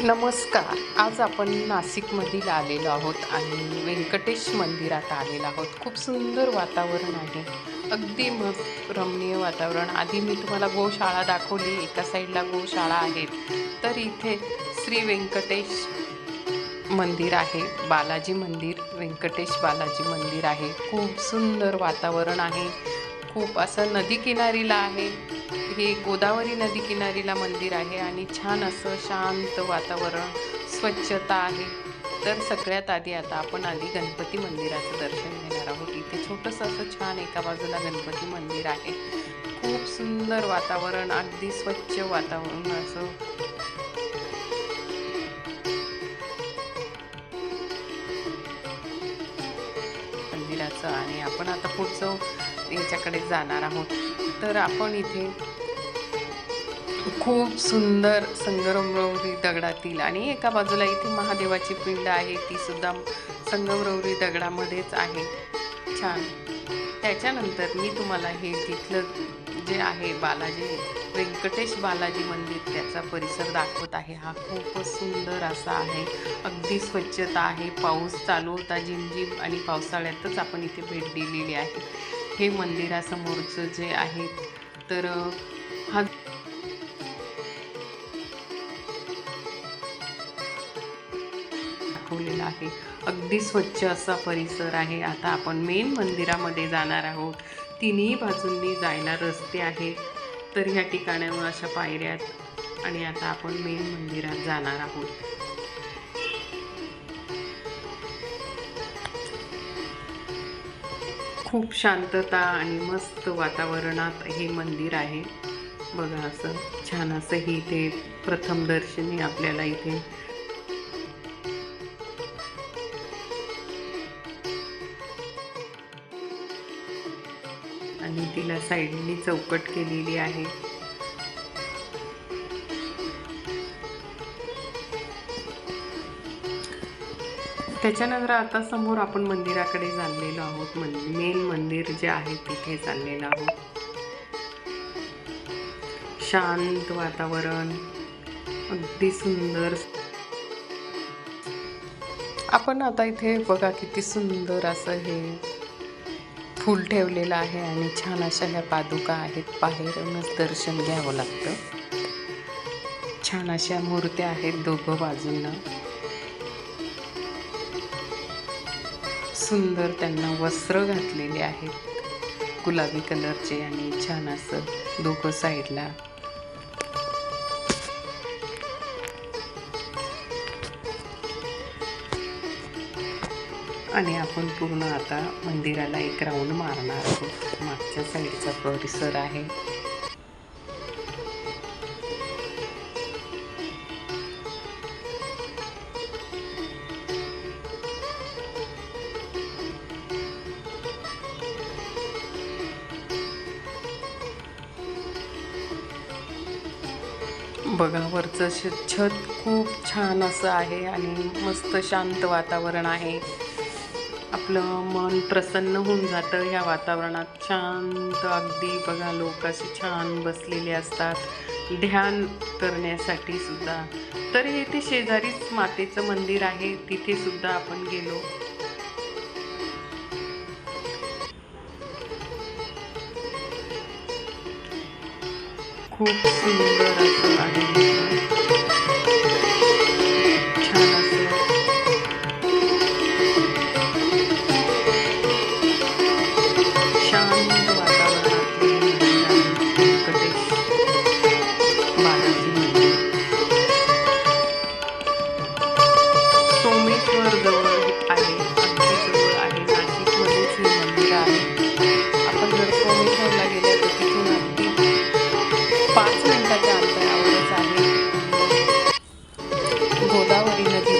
नमस्कार. आज आपण नाशिकमधील आलेलो आहोत आणि व्यंकटेश मंदिरात आलेलो आहोत. खूप सुंदर वातावरण आहे. अगदी मस्त रमणीय वातावरण. आधी मी तुम्हाला गोशाळा दाखवली. एका साईडला गोशाळा आहेत. तर इथे श्री व्यंकटेश मंदिर आहे. बालाजी मंदिर, व्यंकटेश बालाजी मंदिर आहे. खूप सुंदर वातावरण आहे. खूप असं नदी किनारीला आहे. हे गोदावरी नदी किनारीला मंदिर आहे आणि छान असं शांत वातावरण, स्वच्छता आहे. तर सगळ्यात आधी आता आपण आधी गणपती मंदिराचं दर्शन घेणार आहोत. इथे छोटंसं असं छान एका बाजूला गणपती मंदिर आहे. खूप सुंदर वातावरण, अगदी स्वच्छ वातावरण असं मंदिराचं. आणि आपण आता पुढचं याच्याकडे जाणार आहोत. तर आपण इथे खूप सुंदर संगमरवरी दगडातील आणि एका बाजूला इथे महादेवाची पिंड आहे, ती सुद्धा संगमरवरी दगडामध्येच आहे. छान. त्याच्यानंतर मी तुम्हाला हे तिथलं जे आहे बालाजी व्यंकटेश बालाजी मंदिर, त्याचा परिसर दाखवत आहे. हा खूपच सुंदर असा आहे. अगदी स्वच्छता आहे. पाऊस चालू होता झिमझिम आणि पावसाळ्यातच आपण इथे भेट दिलेली आहे. हे मंदिरासमोरचं जे आहे तर हा दाखवलेला आहे. अगदी स्वच्छ असा परिसर आहे. आता आपण मेन मंदिरामध्ये जाणार आहोत. तिन्ही बाजूंनी जायला रस्ते आहेत. तर ह्या ठिकाणावर अशा पायऱ्यात आणि आता आपण मेन मंदिरात जाणार आहोत. खूप शांतता आणि मस्त वातावरणात हे मंदिर आहे. बघा असं छान असं ही ते प्रथम दर्शनी आपल्याला इथे आणि तिला साईडनी चौकट केलेली आहे. त्याच्यानंतर आता समोर आपण मंदिराकडे चाललेलो आहोत. मेन मंदिर जे आहे तिथे चाललेलो आहोत. शांत वातावरण, अगदी सुंदर. आपण आता इथे बघा किती सुंदर असं हे फूल ठेवलेलं आहे आणि छान अशा ह्या पादुका आहेत. बाहेरूनच दर्शन घ्यावं लागतं. छान अशा मूर्त्या आहेत दोघं बाजूंना. सुंदर त्यांना वस्त्र घातलेले आहेत गुलाबी कलरचे आणि छान असं दोघं साईडला. आणि आपण पूर्ण आता मंदिराला एक राऊंड मारणार आहोत. मागच्या साईडचा परिसर आहे. बघा वरचं छत खूप छान असं आहे आणि मस्त शांत वातावरण आहे. आपलं मन प्रसन्न होऊन जातं ह्या वातावरणात. शांत अगदी बघा लोक असे छान बसलेले असतात ध्यान करण्यासाठी सुद्धा. तर इथे शेजारीच मातेचं मंदिर आहे, तिथे सुद्धा आपण गेलो. खूप सुंदर असं आहे. छान असं शांत वातावरणात व्यंकटेश बालाजी मंदिर सोमेश्वर जवळ आहे. अगदी जवळ आहे. नाशिकमध्येच हे मंदिर आहे. आपण जर सोमेश्वरला गेल्या तर तिथून अगदी 5 मिनिटाच्या अंतरावरच आहे. गोदावरी नदी